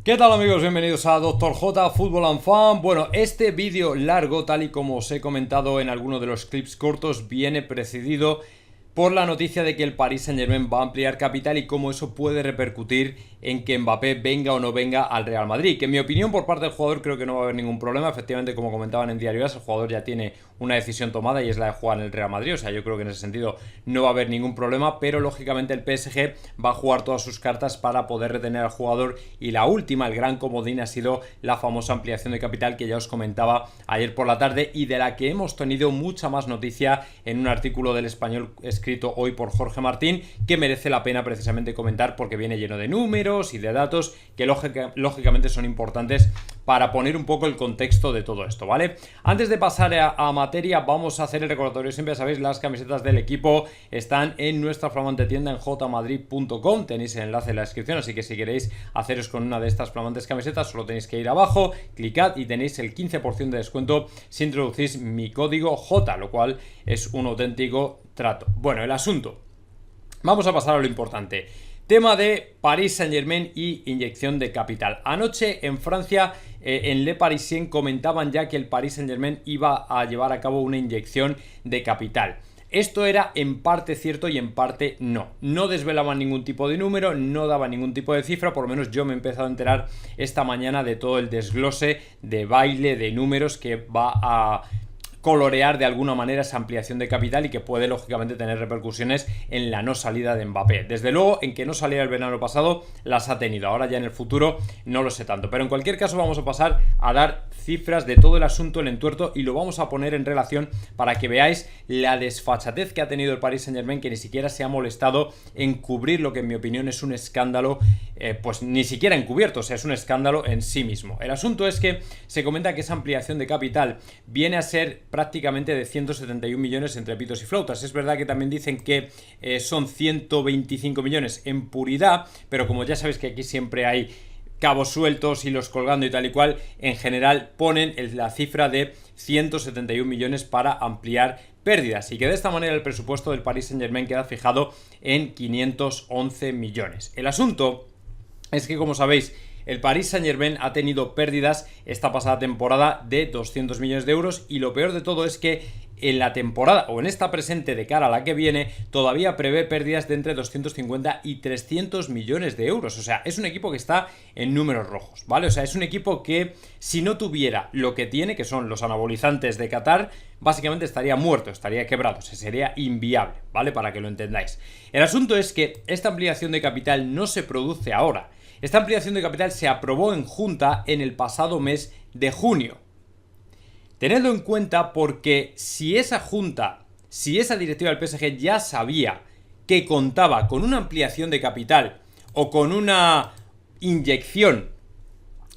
¿Qué tal, amigos? Bienvenidos a Dr. J Fútbol and Fan. Bueno, este vídeo largo, tal y como os he comentado en alguno de los clips cortos, viene precedido por la noticia de que el Paris Saint-Germain va a ampliar capital y cómo eso puede repercutir en que Mbappé venga o no venga al Real Madrid. Que en mi opinión, por parte del jugador, creo que no va a haber ningún problema. Efectivamente, como comentaban en Diario AS, el jugador ya tiene una decisión tomada y es la de jugar en el Real Madrid. O sea, yo creo que en ese sentido no va a haber ningún problema, pero lógicamente el PSG va a jugar todas sus cartas para poder retener al jugador. Y la última, el gran comodín, ha sido la famosa ampliación de capital que ya os comentaba ayer por la tarde y de la que hemos tenido mucha más noticia en un artículo del Español escrito hoy por Jorge Martín, que merece la pena precisamente comentar porque viene lleno de números y de datos que lógicamente son importantes para poner un poco el contexto de todo esto, ¿vale? Antes de pasar a materia, vamos a hacer el recordatorio. Siempre sabéis, las camisetas del equipo están en nuestra flamante tienda en jmadrid.com. Tenéis el enlace en la descripción, así que si queréis haceros con una de estas flamantes camisetas, solo tenéis que ir abajo, clicad y tenéis el 15% de descuento si introducís mi código J, lo cual es un auténtico trato. Bueno, el asunto. Vamos a pasar a lo importante. Tema de Paris Saint-Germain y inyección de capital. Anoche en Francia, en Le Parisien, comentaban ya que el Paris Saint-Germain iba a llevar a cabo una inyección de capital. Esto era en parte cierto y en parte no. No desvelaban ningún tipo de número, no daban ningún tipo de cifra, por lo menos yo me he empezado a enterar esta mañana de todo el desglose de baile de números que va a colorear de alguna manera esa ampliación de capital y que puede lógicamente tener repercusiones en la no salida de Mbappé. Desde luego, en que no saliera el verano pasado las ha tenido, ahora ya en el futuro no lo sé tanto, pero en cualquier caso vamos a pasar a dar cifras de todo el asunto, el entuerto, y lo vamos a poner en relación para que veáis la desfachatez que ha tenido el Paris Saint-Germain, que ni siquiera se ha molestado en cubrir lo que en mi opinión es un escándalo, pues ni siquiera encubierto, o sea, es un escándalo en sí mismo. El asunto es que se comenta que esa ampliación de capital viene a ser prácticamente de 171 millones entre pitos y flautas. Es verdad que también dicen que son 125 millones en puridad, pero como ya sabéis que aquí siempre hay cabos sueltos, hilos colgando y tal y cual, en general ponen la cifra de 171 millones para ampliar pérdidas, y que de esta manera el presupuesto del Paris Saint-Germain queda fijado en 511 millones. El asunto es que, como sabéis, el Paris Saint-Germain ha tenido pérdidas esta pasada temporada de 200 millones de euros, y lo peor de todo es que en la temporada o en esta presente de cara a la que viene todavía prevé pérdidas de entre 250 y 300 millones de euros. O sea, es un equipo que está en números rojos, ¿vale? O sea, es un equipo que si no tuviera lo que tiene, que son los anabolizantes de Qatar, básicamente estaría muerto, estaría quebrado, sería inviable, ¿vale? Para que lo entendáis. El asunto es que esta ampliación de capital no se produce ahora. Esta ampliación de capital se aprobó en Junta en el pasado mes de junio. Tenedlo en cuenta porque si esa Junta, si esa directiva del PSG ya sabía que contaba con una ampliación de capital o con una inyección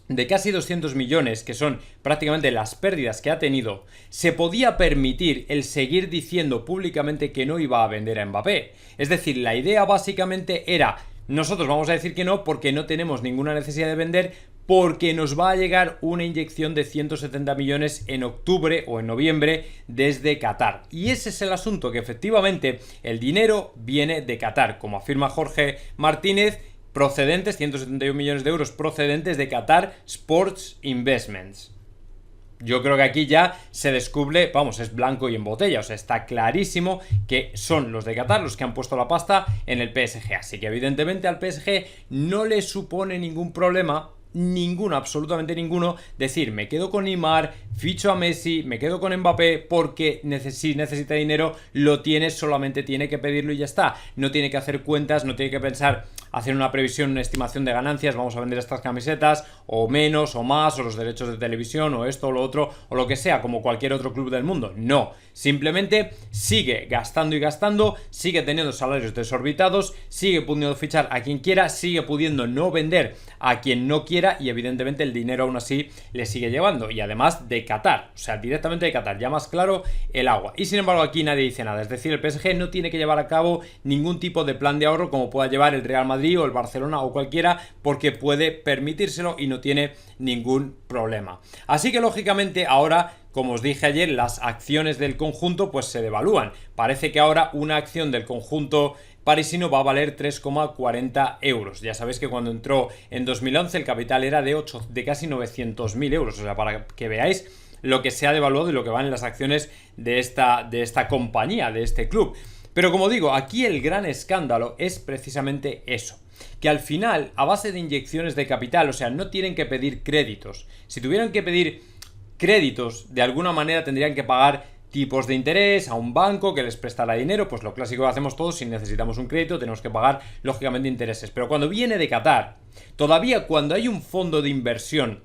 de casi 200 millones, que son prácticamente las pérdidas que ha tenido, se podía permitir el seguir diciendo públicamente que no iba a vender a Mbappé. Es decir, la idea básicamente era: nosotros vamos a decir que no porque no tenemos ninguna necesidad de vender, porque nos va a llegar una inyección de 170 millones en octubre o en noviembre desde Qatar. Y ese es el asunto, que efectivamente el dinero viene de Qatar, como afirma Jorge Martínez, procedentes, 171 millones de euros procedentes de Qatar Sports Investments. Yo creo que aquí ya se descubre, vamos, es blanco y en botella, o sea, está clarísimo que son los de Qatar los que han puesto la pasta en el PSG, así que evidentemente al PSG no le supone ningún problema, ninguno, absolutamente ninguno, decir: me quedo con Neymar, ficho a Messi, me quedo con Mbappé, porque si necesita dinero lo tiene, solamente tiene que pedirlo y ya está, no tiene que hacer cuentas, no tiene que pensar hacer una previsión, una estimación de ganancias, vamos a vender estas camisetas, o menos, o más, o los derechos de televisión, o esto, o lo otro, o lo que sea, como cualquier otro club del mundo. No, simplemente sigue gastando y gastando, sigue teniendo salarios desorbitados, sigue pudiendo fichar a quien quiera, sigue pudiendo no vender a quien no quiera, y evidentemente el dinero aún así le sigue llevando, y además de Qatar, o sea, directamente de Qatar, ya más claro el agua. Y sin embargo aquí nadie dice nada, es decir, el PSG no tiene que llevar a cabo ningún tipo de plan de ahorro como pueda llevar el Real Madrid o el Barcelona o cualquiera, porque puede permitírselo y no tiene ningún problema. Así que lógicamente ahora, como os dije ayer, las acciones del conjunto pues se devalúan. Parece que ahora una acción del conjunto parisino va a valer 3,40 euros. Ya sabéis que cuando entró en 2011 el capital era de casi 900.000 euros. O sea, para que veáis lo que se ha devaluado y lo que van en las acciones de esta compañía, de este club. Pero como digo, aquí el gran escándalo es precisamente eso. Que al final, a base de inyecciones de capital, o sea, no tienen que pedir créditos. Si tuvieran que pedir créditos, de alguna manera tendrían que pagar tipos de interés a un banco que les prestará dinero, pues lo clásico que hacemos todos, si necesitamos un crédito tenemos que pagar lógicamente intereses. Pero cuando viene de Qatar, todavía cuando hay un fondo de inversión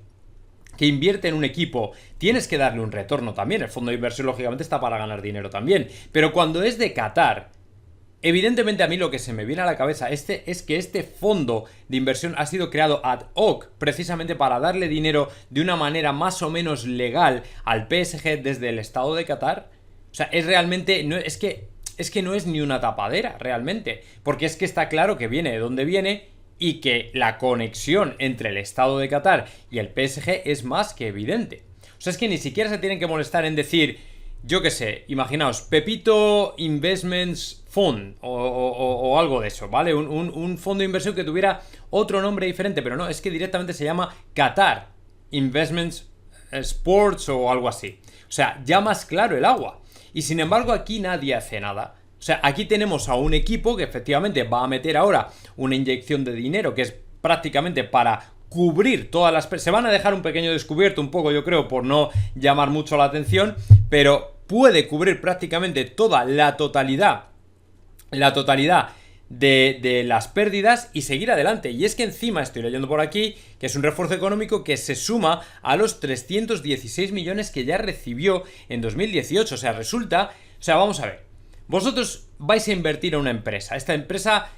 que invierte en un equipo, tienes que darle un retorno también. El fondo de inversión lógicamente está para ganar dinero también. Pero cuando es de Qatar, evidentemente a mí lo que se me viene a la cabeza es que este fondo de inversión ha sido creado ad hoc precisamente para darle dinero de una manera más o menos legal al PSG desde el Estado de Qatar. O sea, es realmente... es que no es ni una tapadera realmente, porque es que está claro que viene de donde viene y que la conexión entre el Estado de Qatar y el PSG es más que evidente. O sea, es que ni siquiera se tienen que molestar en decir, yo qué sé, imaginaos, Pepito Investments Fund o algo de eso, ¿vale? Un fondo de inversión que tuviera otro nombre diferente, pero no, es que directamente se llama Qatar Investments Sports o algo así. O sea, ya más claro el agua. Y sin embargo aquí nadie hace nada. O sea, aquí tenemos a un equipo que efectivamente va a meter ahora una inyección de dinero que es prácticamente para cubrir todas las... Se van a dejar un pequeño descubierto un poco, yo creo, por no llamar mucho la atención, pero puede cubrir prácticamente toda la totalidad de las pérdidas y seguir adelante. Y es que encima estoy leyendo por aquí que es un refuerzo económico que se suma a los 316 millones que ya recibió en 2018. O sea, vamos a ver. Vosotros vais a invertir en una empresa. Esta empresa,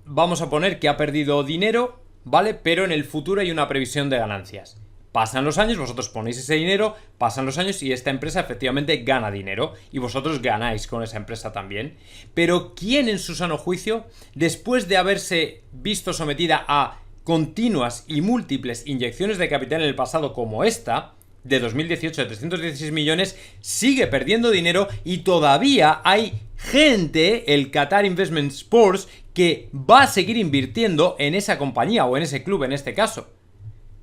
vamos a poner que ha perdido dinero, ¿vale? Pero en el futuro hay una previsión de ganancias. Pasan los años, vosotros ponéis ese dinero, pasan los años y esta empresa efectivamente gana dinero. Y vosotros ganáis con esa empresa también. Pero ¿quién en su sano juicio, después de haberse visto sometida a continuas y múltiples inyecciones de capital en el pasado como esta, de 2018 de 316 millones, sigue perdiendo dinero y todavía hay gente, el Qatar Investment Sports, que va a seguir invirtiendo en esa compañía o en ese club en este caso?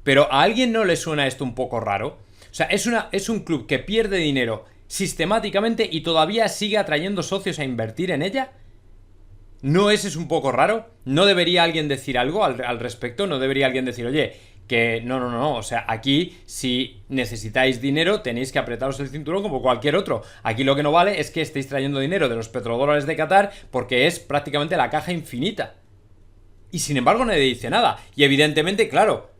Pero ¿a alguien no le suena esto un poco raro? O sea, es un club que pierde dinero sistemáticamente y todavía sigue atrayendo socios a invertir en ella. ¿No es un poco raro? ¿No debería alguien decir algo al respecto? ¿No debería alguien decir, oye, que no, o sea, aquí si necesitáis dinero tenéis que apretaros el cinturón como cualquier otro? Aquí lo que no vale es que estéis trayendo dinero de los petrodólares de Qatar porque es prácticamente la caja infinita. Y sin embargo nadie dice nada. Y evidentemente, claro,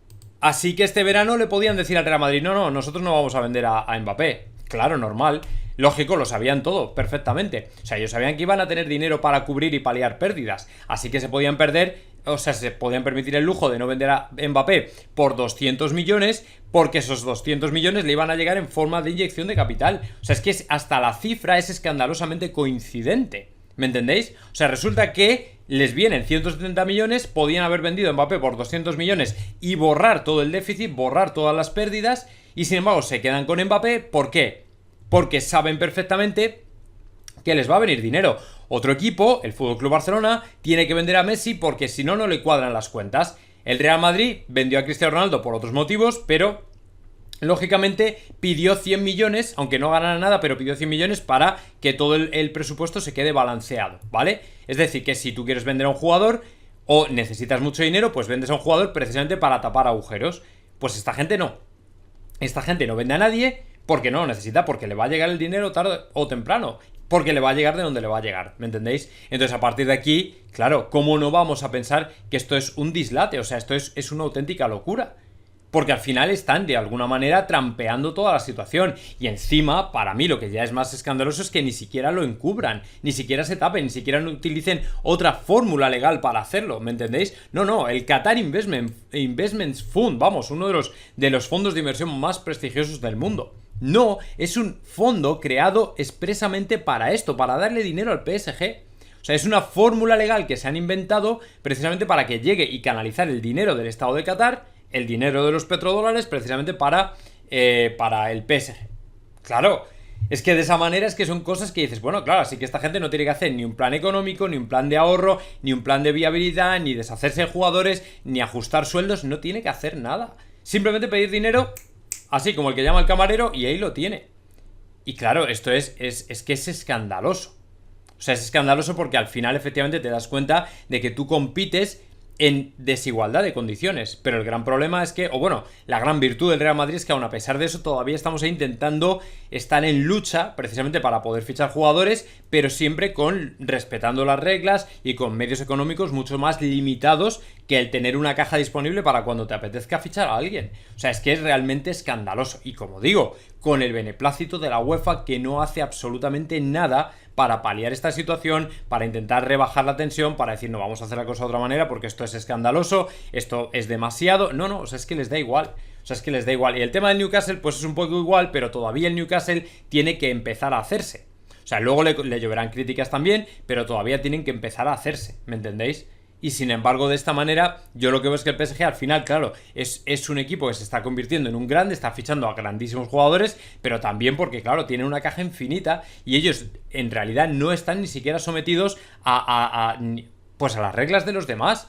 así que este verano le podían decir al Real Madrid, no, nosotros no vamos a vender a Mbappé. Claro, normal. Lógico, lo sabían todo, perfectamente. O sea, ellos sabían que iban a tener dinero para cubrir y paliar pérdidas. Así que se podían permitir el lujo de no vender a Mbappé por 200 millones, porque esos 200 millones le iban a llegar en forma de inyección de capital. O sea, es que hasta la cifra es escandalosamente coincidente. ¿Me entendéis? O sea, resulta que les vienen 170 millones, podían haber vendido a Mbappé por 200 millones y borrar todo el déficit, borrar todas las pérdidas, y sin embargo se quedan con Mbappé. ¿Por qué? Porque saben perfectamente que les va a venir dinero. Otro equipo, el FC Barcelona, tiene que vender a Messi porque si no, no le cuadran las cuentas. El Real Madrid vendió a Cristiano Ronaldo por otros motivos, pero lógicamente pidió 100 millones, aunque no ganara nada, pero pidió 100 millones para que todo el presupuesto se quede balanceado, ¿vale? Es decir, que si tú quieres vender a un jugador o necesitas mucho dinero, pues vendes a un jugador precisamente para tapar agujeros. Pues esta gente no. Esta gente no vende a nadie porque no lo necesita, porque le va a llegar el dinero tarde o temprano, porque le va a llegar de donde le va a llegar, ¿me entendéis? Entonces a partir de aquí, claro, ¿cómo no vamos a pensar que esto es un dislate? O sea, esto es una auténtica locura. Porque al final están de alguna manera trampeando toda la situación. Y encima, para mí lo que ya es más escandaloso es que ni siquiera lo encubran, ni siquiera se tapen, ni siquiera utilicen otra fórmula legal para hacerlo, ¿me entendéis? No, el Qatar Investments Fund, vamos, uno de los fondos de inversión más prestigiosos del mundo. No, es un fondo creado expresamente para esto, para darle dinero al PSG. O sea, es una fórmula legal que se han inventado precisamente para que llegue y canalizar el dinero del Estado de Qatar, el dinero de los petrodólares, precisamente para el PSG. Claro, Es que de esa manera es que son cosas que dices, bueno, claro, así que esta gente no tiene que hacer ni un plan económico, ni un plan de ahorro, ni un plan de viabilidad, ni deshacerse de jugadores, ni ajustar sueldos, no tiene que hacer nada. Simplemente pedir dinero, así como el que llama al camarero, y ahí lo tiene. Y claro, esto es que es escandaloso. O sea, es escandaloso porque al final efectivamente te das cuenta de que tú compites en desigualdad de condiciones, pero el gran problema es que, o bueno, la gran virtud del Real Madrid es que aún a pesar de eso todavía estamos ahí intentando estar en lucha precisamente para poder fichar jugadores, pero siempre respetando las reglas y con medios económicos mucho más limitados que el tener una caja disponible para cuando te apetezca fichar a alguien. O sea, es que es realmente escandaloso y, como digo, con el beneplácito de la UEFA, que no hace absolutamente nada para paliar esta situación, para intentar rebajar la tensión, para decir, no, vamos a hacer la cosa de otra manera porque esto es escandaloso, esto es demasiado. No, o sea, es que les da igual. O sea, es que les da igual. Y el tema del Newcastle, pues es un poco igual, pero todavía el Newcastle tiene que empezar a hacerse. O sea, luego le lloverán críticas también, pero todavía tienen que empezar a hacerse, ¿me entendéis? Y sin embargo, de esta manera, yo lo que veo es que el PSG al final, claro, es un equipo que se está convirtiendo en un grande, está fichando a grandísimos jugadores, pero también porque, claro, tienen una caja infinita y ellos en realidad no están ni siquiera sometidos a las reglas de los demás.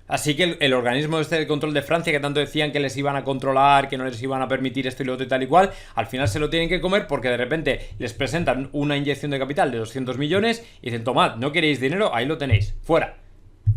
Así que el organismo este de control de Francia, que tanto decían que les iban a controlar, que no les iban a permitir esto y lo otro y tal y cual, al final se lo tienen que comer porque de repente les presentan una inyección de capital de 200 millones y dicen, tomad, ¿no queréis dinero? Ahí lo tenéis, fuera.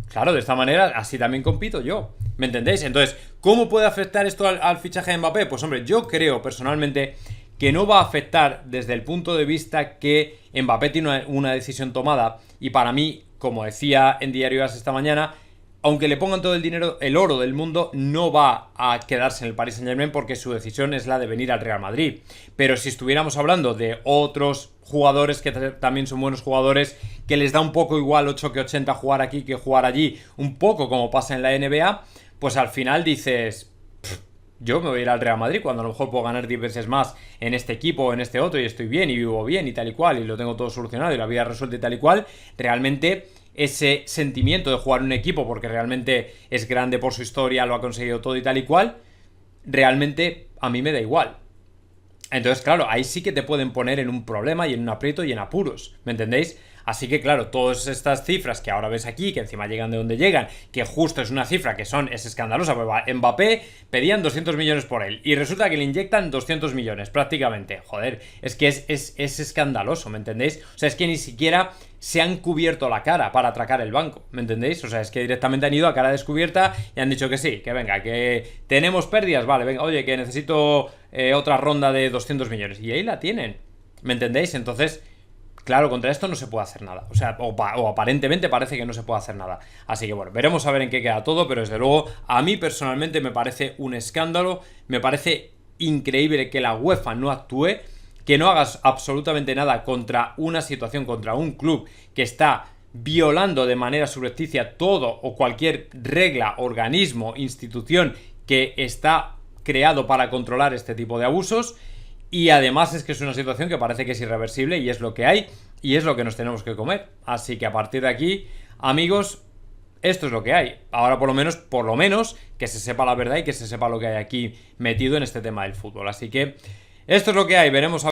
Claro, de esta manera así también compito yo, ¿me entendéis? Entonces, ¿cómo puede afectar esto al fichaje de Mbappé? Pues hombre, yo creo personalmente que no va a afectar desde el punto de vista que Mbappé tiene una decisión tomada y para mí, como decía en Diario AS esta mañana, aunque le pongan todo el dinero, el oro del mundo, no va a quedarse en el Paris Saint-Germain porque su decisión es la de venir al Real Madrid. Pero si estuviéramos hablando de otros jugadores que también son buenos jugadores, que les da un poco igual 8 que 80 jugar aquí que jugar allí, un poco como pasa en la NBA, pues al final dices, yo me voy a ir al Real Madrid cuando a lo mejor puedo ganar 10 veces más en este equipo o en este otro y estoy bien y vivo bien y tal y cual y lo tengo todo solucionado y la vida resuelta y tal y cual. Realmente ese sentimiento de jugar en un equipo porque realmente es grande por su historia, lo ha conseguido todo y tal y cual, realmente a mí me da igual. Entonces, claro, ahí sí que te pueden poner en un problema y en un aprieto y en apuros, ¿me entendéis? Así que, claro, todas estas cifras que ahora ves aquí, que encima llegan de donde llegan, que justo es una cifra que es escandalosa, porque Mbappé pedían 200 millones por él y resulta que le inyectan 200 millones prácticamente. Joder, es que es escandaloso, ¿me entendéis? O sea, es que ni siquiera se han cubierto la cara para atracar el banco, ¿me entendéis? O sea, es que directamente han ido a cara descubierta y han dicho que sí, que venga, que tenemos pérdidas, vale, venga, oye, que necesito otra ronda de 200 millones. Y ahí la tienen, ¿me entendéis? Entonces, claro, contra esto no se puede hacer nada. O sea, o aparentemente parece que no se puede hacer nada. Así que bueno, veremos a ver en qué queda todo, pero desde luego a mí personalmente me parece un escándalo, me parece increíble que la UEFA no actúe, que no hagas absolutamente nada contra una situación, contra un club que está violando de manera subrepticia todo o cualquier regla, organismo, institución que está creado para controlar este tipo de abusos. Y además es que es una situación que parece que es irreversible y es lo que hay y es lo que nos tenemos que comer. Así que a partir de aquí, amigos, esto es lo que hay. Ahora por lo menos que se sepa la verdad y que se sepa lo que hay aquí metido en este tema del fútbol. Así que esto es lo que hay, veremos a